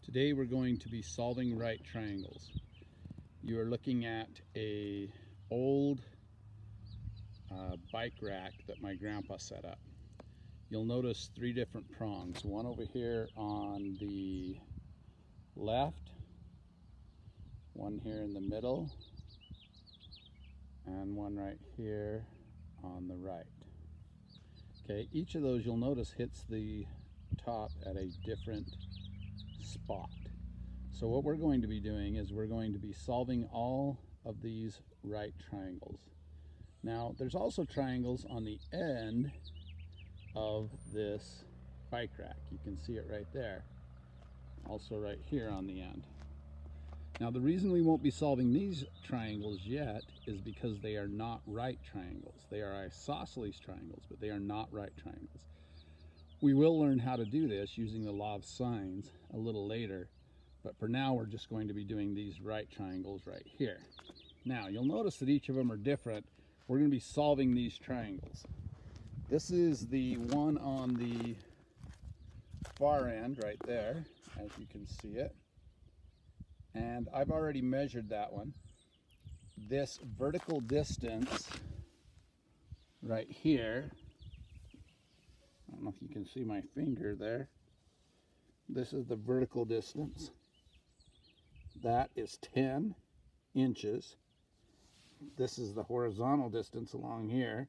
Today we're going to be solving right triangles. You are looking at a old bike rack that my grandpa set up. You'll notice three different prongs, one over here on the left, one here in the middle, and one right here on the right. Okay, each of those you'll notice hits the top at a different spot. So what we're going to be doing is we're going to be solving all of these right triangles. Now there's also triangles on the end of this bike rack. You can see it right there. Also right here on the end. Now the reason we won't be solving these triangles yet is because they are not right triangles. They are isosceles triangles, but they are not right triangles. We will learn how to do this using the law of sines a little later, but for now we're just going to be doing these right triangles right here. Now you'll notice that each of them are different. We're going to be solving these triangles. This is the one on the far end right there, as you can see it. And I've already measured that one. This vertical distance right here, I don't know if you can see my finger there. This is the vertical distance. That is 10 inches. This is the horizontal distance along here,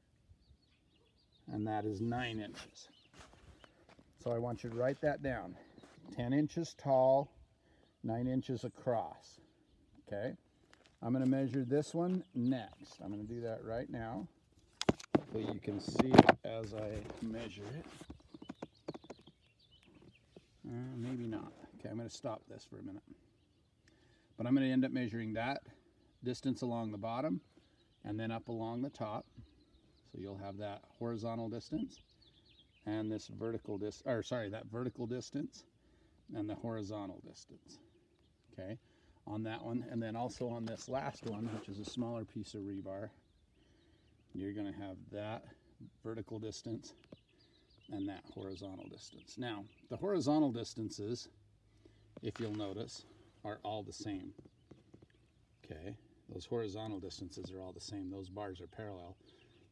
and that is 9 inches. So I want you to write that down. 10 inches tall, 9 inches across. Okay, I'm going to measure this one next. I'm going to do that right now. Hopefully you can see it as I measure it. Maybe not. Okay, I'm going to stop this for a minute. But I'm going to end up measuring that distance along the bottom and then up along the top. So you'll have that horizontal distance and this vertical that vertical distance and the horizontal distance. Okay, on that one, and then also on this last one, which is a smaller piece of rebar, you're going to have that vertical distance and that horizontal distance. Now, the horizontal distances, if you'll notice, are all the same. Okay, those horizontal distances are all the same. Those bars are parallel.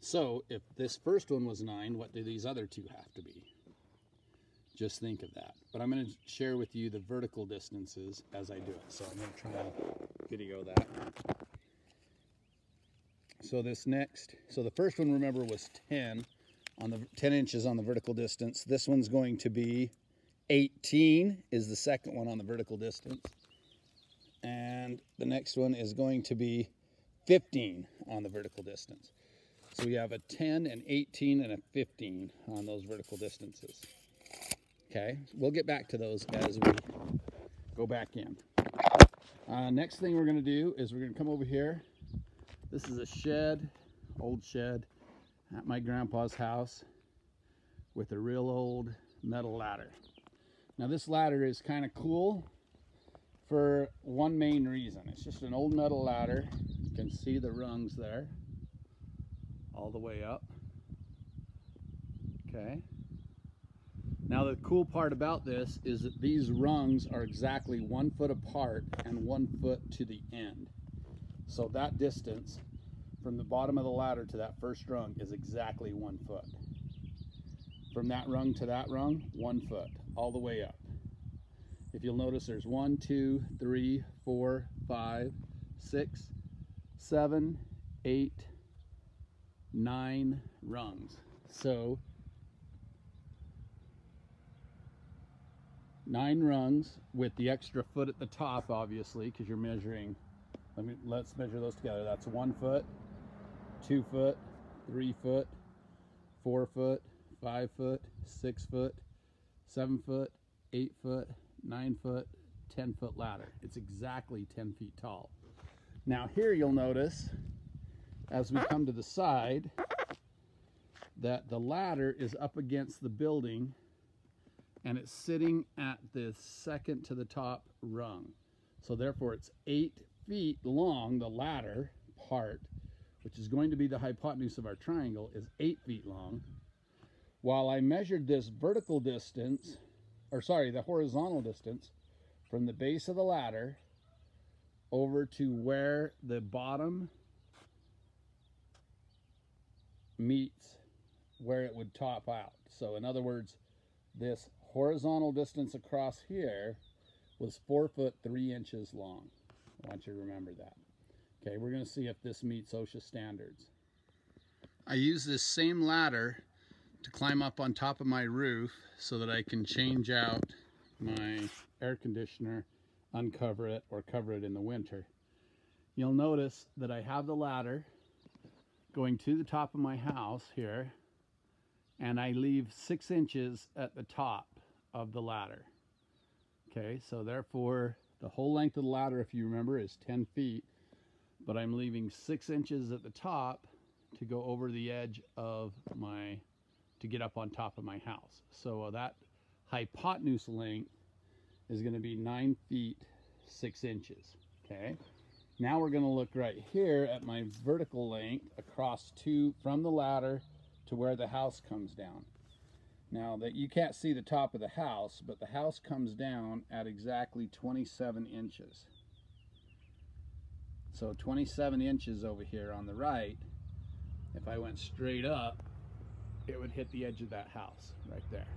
So if this first one was 9, what do these other two have to be? Just think of that. But I'm going to share with you the vertical distances as I do it. So I'm going to try to video that. So the first one, remember, was 10 inches on the vertical distance. This one's going to be 18 is the second one on the vertical distance. And the next one is going to be 15 on the vertical distance. So we have a 10, an 18, and a 15 on those vertical distances. Okay, we'll get back to those as we go back in. Next thing we're going to do is we're going to come over here. This is a shed, old shed at my grandpa's house with a real old metal ladder. Now this ladder is kind of cool for one main reason. It's just an old metal ladder. You can see the rungs there all the way up. Okay. Now the cool part about this is that these rungs are exactly 1 foot apart and 1 foot to the end. So that distance from the bottom of the ladder to that first rung is exactly 1 foot. From that rung to that rung, 1 foot, all the way up. If you'll notice, there's 1, 2, 3, 4, 5, 6, 7, 8, 9 rungs. So 9 rungs with the extra foot at the top, obviously, because you're measuring. Let's measure those together. That's 1 foot, 2 foot, 3 foot, 4 foot, 5 foot, 6 foot, 7 foot, 8 foot, 9 foot, 10 foot ladder. It's exactly 10 feet tall. Now here you'll notice, as we come to the side, that the ladder is up against the building and it's sitting at the second to the top rung. So therefore it's 8 feet long. The ladder part, which is going to be the hypotenuse of our triangle, is 8 feet long. While I measured this vertical distance, the horizontal distance from the base of the ladder over to where the bottom meets where it would top out. So in other words, this horizontal distance across here was 4 foot 3 inches long. I want you to remember that. Okay, we're going to see if this meets OSHA standards. I use this same ladder to climb up on top of my roof so that I can change out my air conditioner, uncover it, or cover it in the winter. You'll notice that I have the ladder going to the top of my house here, and I leave 6 inches at the top of the ladder. Okay, so therefore the whole length of the ladder, if you remember, is 10 feet, but I'm leaving 6 inches at the top to go over the edge of my, to get up on top of my house. So that hypotenuse length is going to be 9 feet 6 inches. Okay, now we're going to look right here at my vertical length across from the ladder to where the house comes down. Now that you can't see the top of the house, but the house comes down at exactly 27 inches. So 27 inches over here on the right, if I went straight up, it would hit the edge of that house right there.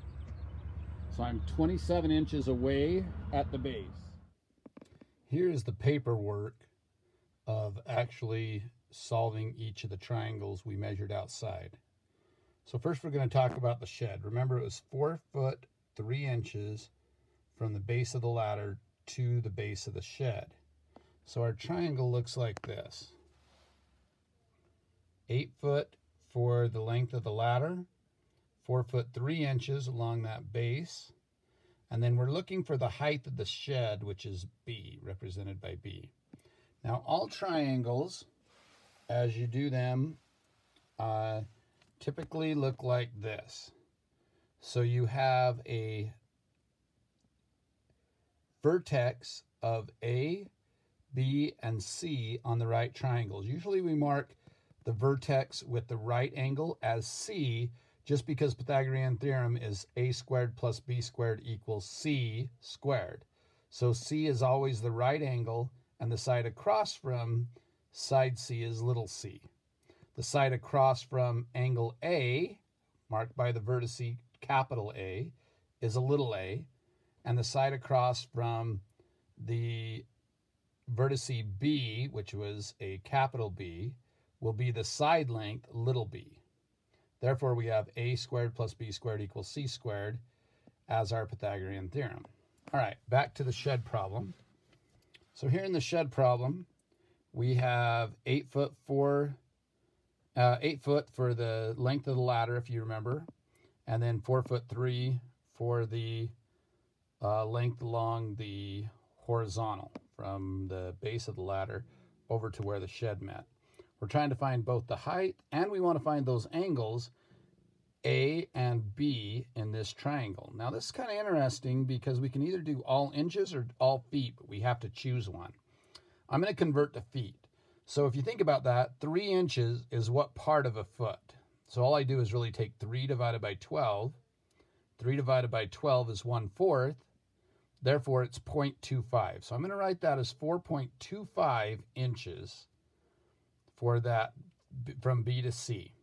So I'm 27 inches away at the base. Here's the paperwork of actually solving each of the triangles we measured outside. So first we're going to talk about the shed. Remember, it was 4 foot 3 inches from the base of the ladder to the base of the shed. So our triangle looks like this. 8 foot for the length of the ladder, 4 foot 3 inches along that base, and then we're looking for the height of the shed, which is B, represented by B. Now all triangles, as you do them, typically look like this. So you have a vertex of A, B, and C on the right triangles. Usually we mark the vertex with the right angle as C, just because Pythagorean theorem is A squared plus B squared equals C squared. So C is always the right angle, and the side across from side C is little c. The side across from angle A, marked by the vertice capital A, is a little a, and the side across from the vertice B, which was a capital B, will be the side length little b. Therefore, we have A squared plus B squared equals C squared as our Pythagorean theorem. All right, back to the shed problem. So here in the shed problem, we have 8 foot for the length of the ladder, if you remember, and then 4 foot 3 for the length along the horizontal from the base of the ladder over to where the shed met. We're trying to find both the height, and we want to find those angles A and B in this triangle. Now this is kind of interesting because we can either do all inches or all feet, but we have to choose one. I'm going to convert to feet. So if you think about that, 3 inches is what part of a foot? So all I do is really take 3 divided by 12. 3 divided by 12 is 1/4. Therefore, it's 0.25. So I'm going to write that as 4.25 inches for that from B to C.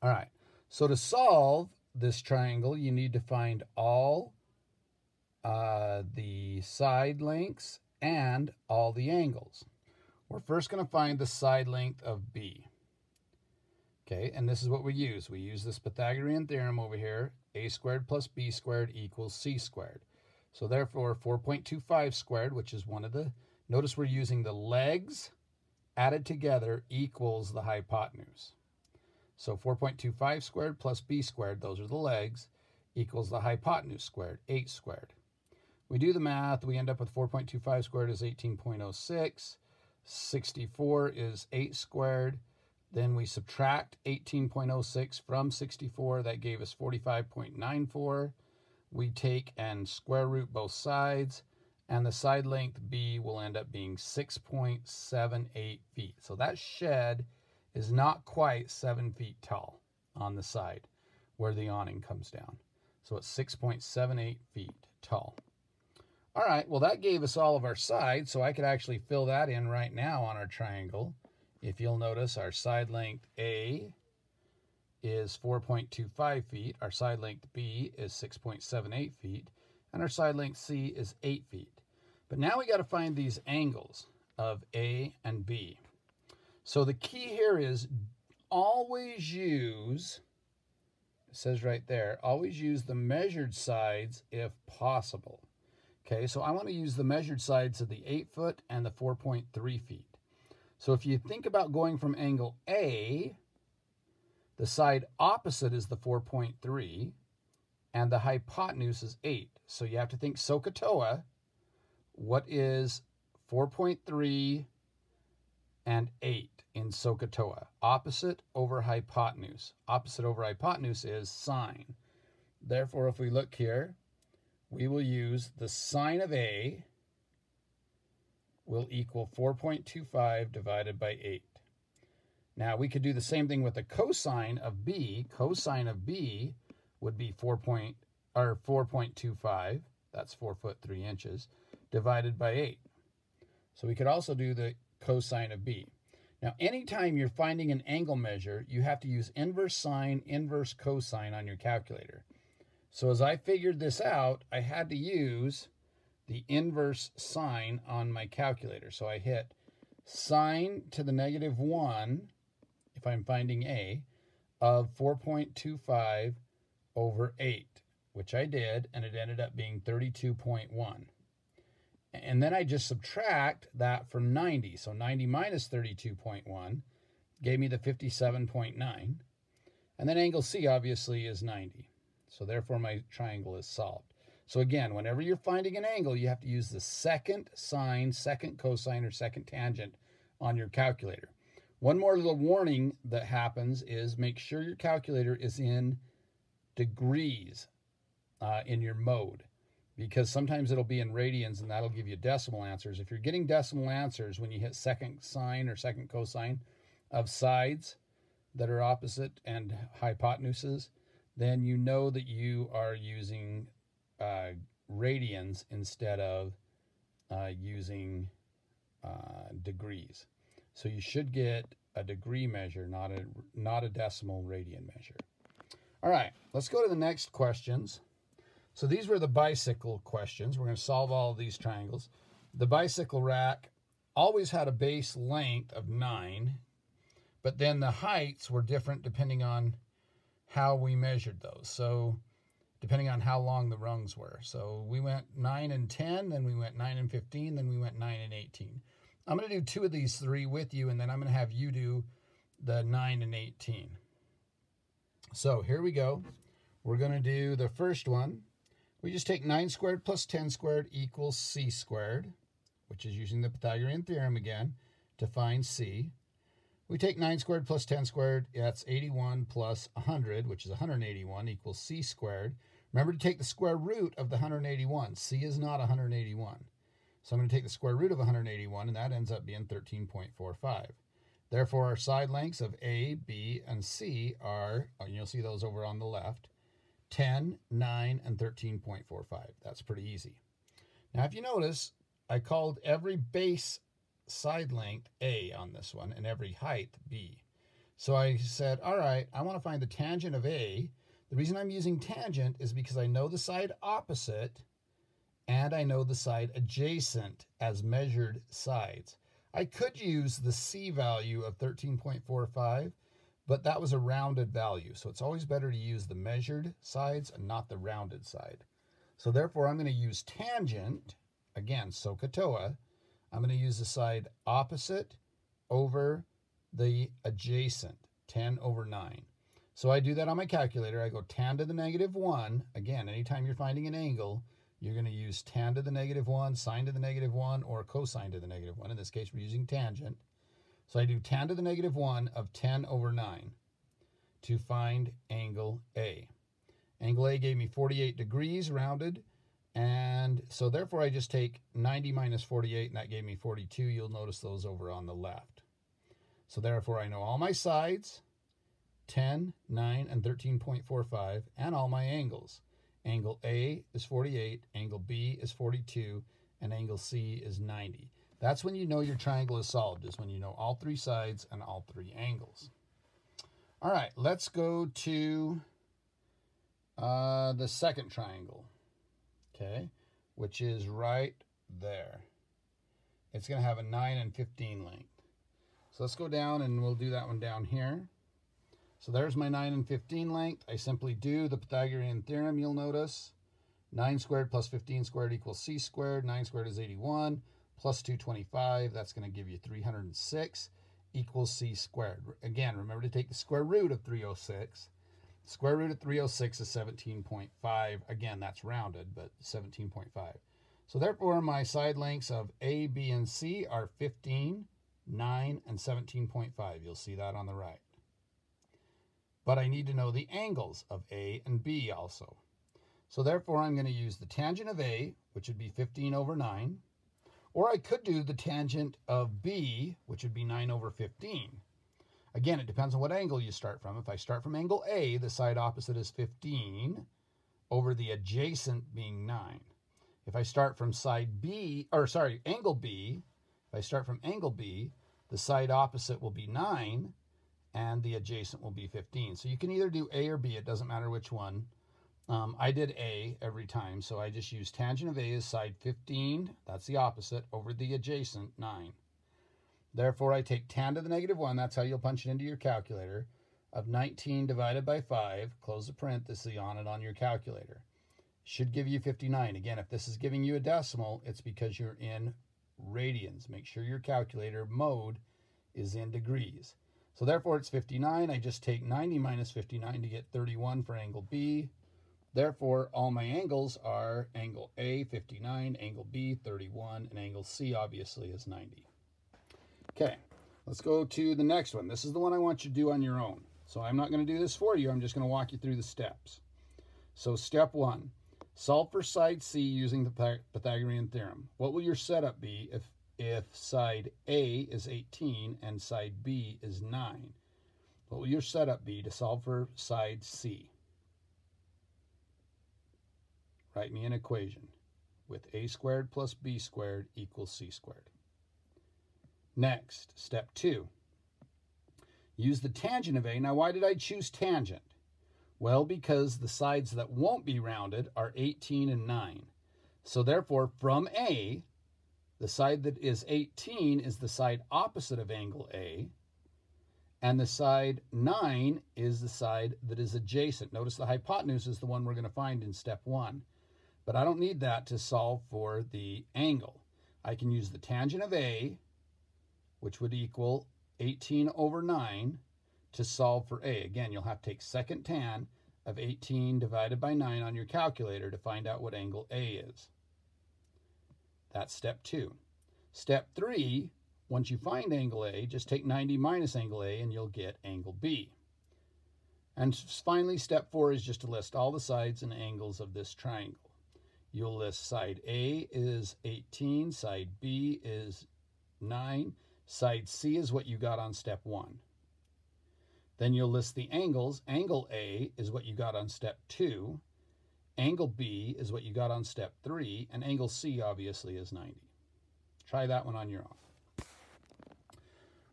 All right. So to solve this triangle, you need to find all the side lengths and all the angles. We're first going to find the side length of B. Okay, and this is what we use. We use this Pythagorean theorem over here. A squared plus B squared equals C squared. So therefore, 4.25 squared, which is one of the, notice we're using the legs added together equals the hypotenuse. So 4.25 squared plus B squared, those are the legs, equals the hypotenuse squared, 8 squared. We do the math, we end up with 4.25 squared is 18.06. 64 is 8 squared. Then we subtract 18.06 from 64. That gave us 45.94. We take and square root both sides, and the side length B will end up being 6.78 feet. So that shed is not quite 7 feet tall on the side where the awning comes down. So it's 6.78 feet tall. All right, well, that gave us all of our sides, so I could actually fill that in right now on our triangle. If you'll notice, our side length A is 4.25 feet, our side length B is 6.78 feet, and our side length C is 8 feet. But now we got to find these angles of A and B. So the key here is always use, it says right there, always use the measured sides if possible. Okay, so I want to use the measured sides of the 8 foot and the 4.3 feet. So if you think about going from angle A, the side opposite is the 4.3 and the hypotenuse is 8. So you have to think SOHCAHTOA. What is 4.3 and 8 in SOHCAHTOA? Opposite over hypotenuse. Opposite over hypotenuse is sine. Therefore, if we look here, we will use the sine of A will equal 4.25 divided by 8. Now, we could do the same thing with the cosine of B. Cosine of B would be 4.25, that's 4 foot 3 inches, divided by 8. So we could also do the cosine of B. Now, anytime you're finding an angle measure, you have to use inverse sine, inverse cosine on your calculator. So as I figured this out, I had to use the inverse sine on my calculator. So I hit sine to the -1, if I'm finding A, of 4.25 over 8, which I did, and it ended up being 32.1. And then I just subtract that from 90. So 90 minus 32.1 gave me the 57.9. And then angle C obviously is 90. So therefore my triangle is solved. So again, whenever you're finding an angle, you have to use the second sine, second cosine, or second tangent on your calculator. One more little warning that happens is make sure your calculator is in degrees in your mode, because sometimes it'll be in radians and that'll give you decimal answers. If you're getting decimal answers when you hit second sine or second cosine of sides that are opposite and hypotenuses, then you know that you are using radians instead of using degrees. So you should get a degree measure, not a decimal radian measure. All right, let's go to the next questions. So these were the bicycle questions. We're going to solve all of these triangles. The bicycle rack always had a base length of 9, but then the heights were different depending on how we measured those. So depending on how long the rungs were. So we went 9 and 10, then we went 9 and 15, then we went 9 and 18. I'm going to do 2 of these 3 with you, and then I'm going to have you do the 9 and 18. So here we go. We're going to do the first one. We just take 9 squared plus 10 squared equals C squared, which is using the Pythagorean theorem again to find C. We take 9 squared plus 10 squared, that's 81 plus 100, which is 181, equals C squared. Remember to take the square root of the 181. C is not 181. So I'm going to take the square root of 181, and that ends up being 13.45. Therefore, our side lengths of A, B, and C are, and you'll see those over on the left, 10, 9, and 13.45. That's pretty easy. Now, if you notice, I called every base side length A on this one and every height B. So I said, all right, I want to find the tangent of A. The reason I'm using tangent is because I know the side opposite and I know the side adjacent as measured sides. I could use the C value of 13.45, but that was a rounded value. So it's always better to use the measured sides and not the rounded side. So therefore, I'm going to use tangent, again, SOHCAHTOA. I'm going to use the side opposite over the adjacent, 10 over 9. So I do that on my calculator. I go tan to the -1. Again, anytime you're finding an angle, you're going to use tan to the -1, sine to the -1, or cosine to the -1. In this case, we're using tangent. So I do tan to the -1 of 10 over 9 to find angle A. Angle A gave me 48 degrees rounded. And so therefore I just take 90 minus 48, and that gave me 42. You'll notice those over on the left. So therefore I know all my sides, 10, 9, and 13.45, and all my angles. Angle A is 48, angle B is 42, and angle C is 90. That's when you know your triangle is solved, is when you know all three sides and all three angles. All right, let's go to the second triangle, okay, which is right there. It's going to have a 9 and 15 length. So let's go down and we'll do that one down here. So there's my 9 and 15 length. I simply do the Pythagorean theorem, you'll notice. 9 squared plus 15 squared equals c squared. 9 squared is 81. Plus 225, that's going to give you 306, equals c squared. Again, remember to take the square root of 306. Square root of 306 is 17.5. Again, that's rounded, but 17.5. So therefore, my side lengths of A, B, and C are 15, 9, and 17.5. You'll see that on the right. But I need to know the angles of A and B also. So therefore, I'm going to use the tangent of A, which would be 15 over 9. Or I could do the tangent of B, which would be 9 over 15. Again, it depends on what angle you start from. If I start from angle A, the side opposite is 15 over the adjacent being 9. If I start from angle B, if I start from angle B, the side opposite will be 9 and the adjacent will be 15. So you can either do A or B, it doesn't matter which one. I did A every time, so I just used tangent of A as side 15, that's the opposite, over the adjacent 9. Therefore, I take tan to the negative 1, that's how you'll punch it into your calculator, of 19 divided by 5, close the parenthesis on it on your calculator. Should give you 59. Again, if this is giving you a decimal, it's because you're in radians. Make sure your calculator mode is in degrees. So therefore, it's 59. I just take 90 minus 59 to get 31 for angle B. Therefore, all my angles are angle A, 59, angle B, 31, and angle C, obviously, is 90. Okay, let's go to the next one. This is the one I want you to do on your own. So I'm not going to do this for you. I'm just going to walk you through the steps. So step 1, solve for side C using the Pythagorean theorem. What will your setup be if side A is 18 and side B is 9? What will your setup be to solve for side C? Write me an equation with a squared plus b squared equals c squared. Next, step 2. Use the tangent of A. Now, why did I choose tangent? Well, because the sides that won't be rounded are 18 and 9. So therefore, from A, the side that is 18 is the side opposite of angle A, and the side 9 is the side that is adjacent. Notice the hypotenuse is the one we're going to find in step 1. But I don't need that to solve for the angle. I can use the tangent of A, which would equal 18 over 9, to solve for A. Again, you'll have to take second tan of 18 divided by 9 on your calculator to find out what angle A is. That's step 2. Step 3, once you find angle A, just take 90 minus angle A and you'll get angle B. And finally, step 4 is just to list all the sides and angles of this triangle. You'll list side A is 18, side B is 9, side C is what you got on step 1. Then you'll list the angles. Angle A is what you got on step 2, angle B is what you got on step 3, and angle C obviously is 90. Try that one on your own.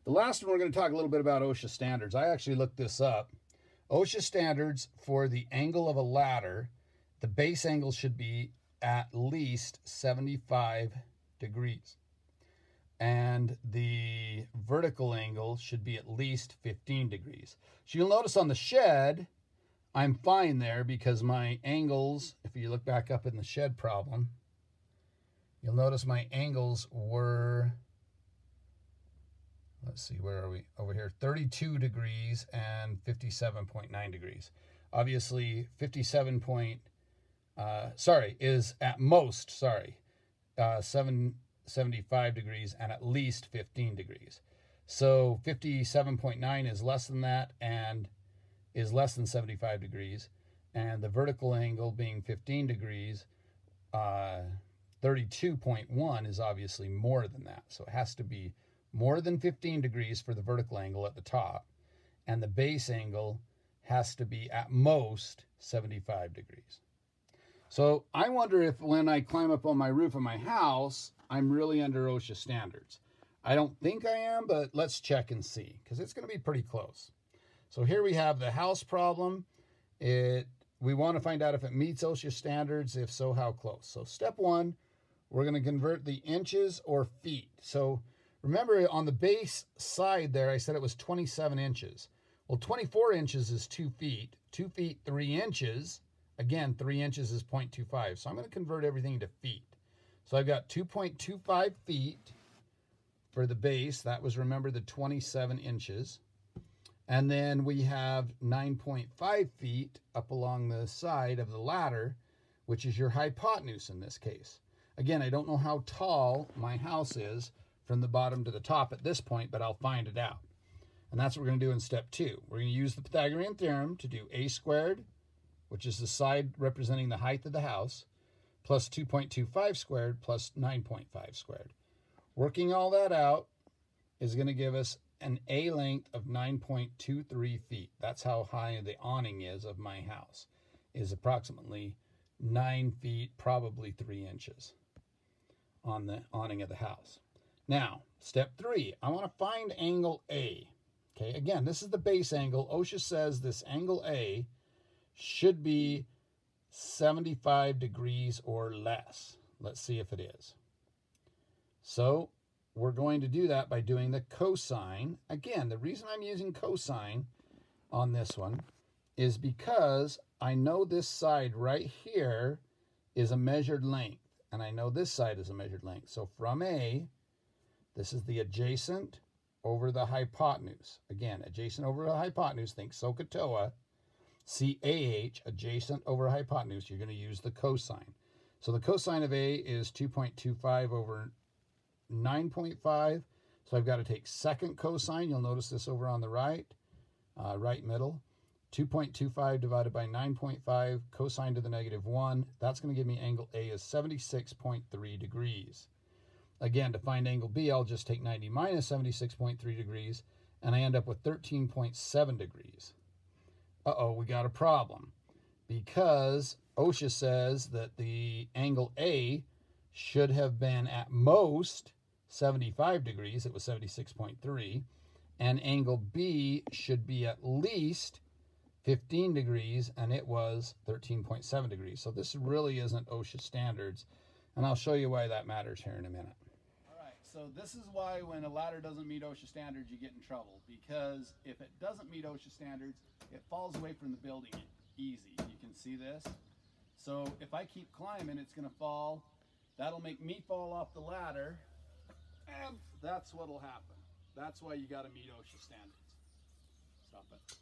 The last one, we're going to talk a little bit about OSHA standards. I actually looked this up. OSHA standards for the angle of a ladder, the base angle should be at least 75 degrees. And the vertical angle should be at least 15 degrees. So you'll notice on the shed, I'm fine there because my angles, if you look back up in the shed problem, you'll notice my angles were, let's see, where are we? Over here, 32 degrees and 57.9 degrees. Obviously, 75 degrees and at least 15 degrees. So 57.9 is less than that and is less than 75 degrees. And the vertical angle being 15 degrees, 32.1 is obviously more than that. So it has to be more than 15 degrees for the vertical angle at the top. And the base angle has to be at most 75 degrees. So I wonder if when I climb up on my roof of my house, I'm really under OSHA standards. I don't think I am, but let's check and see, because it's going to be pretty close. So here we have the house problem. We want to find out if it meets OSHA standards. If so, how close. So step one, we're going to convert the inches or feet. So remember on the base side there, I said it was 27 inches. Well, 24 inches is 2 feet. 2 feet, 3 inches. Again, 3 inches is 0.25. So I'm going to convert everything to feet. So I've got 2.25 feet for the base. That was, remember, the 27 inches. And then we have 9.5 feet up along the side of the ladder, which is your hypotenuse in this case. Again, I don't know how tall my house is from the bottom to the top at this point, but I'll find it out. And that's what we're going to do in step two. We're going to use the Pythagorean theorem to do a squared, which is the side representing the height of the house, plus 2.25 squared plus 9.5 squared. Working all that out is going to give us an A length of 9.23 feet. That's how high the awning is of my house, is approximately 9 feet, probably 3 inches on the awning of the house. Now, step three, I want to find angle A. Okay, again, this is the base angle. OSHA says this angle A should be 75 degrees or less. Let's see if it is. So we're going to do that by doing the cosine. Again, the reason I'm using cosine on this one is because I know this side right here is a measured length, and I know this side is a measured length. So from A, this is the adjacent over the hypotenuse. Again, adjacent over the hypotenuse, think SOHCAHTOA. CAH, adjacent over hypotenuse, you're going to use the cosine. So the cosine of A is 2.25 over 9.5. So I've got to take second cosine. You'll notice this over on the right, right middle. 2.25 divided by 9.5, cosine to the -1. That's going to give me angle A is 76.3 degrees. Again, to find angle B, I'll just take 90 minus 76.3 degrees, and I end up with 13.7 degrees. Uh-oh, we got a problem, because OSHA says that the angle A should have been at most 75 degrees. It was 76.3. And angle B should be at least 15 degrees, and it was 13.7 degrees. So this really isn't OSHA standards, and I'll show you why that matters here in a minute. All right, so this is why when a ladder doesn't meet OSHA standards, you get in trouble, because if it doesn't meet OSHA standards, it falls away from the building easy. You can see this. So if I keep climbing, it's going to fall. That'll make me fall off the ladder, and that's what'll happen. That's why you got to meet OSHA standards. Stop it.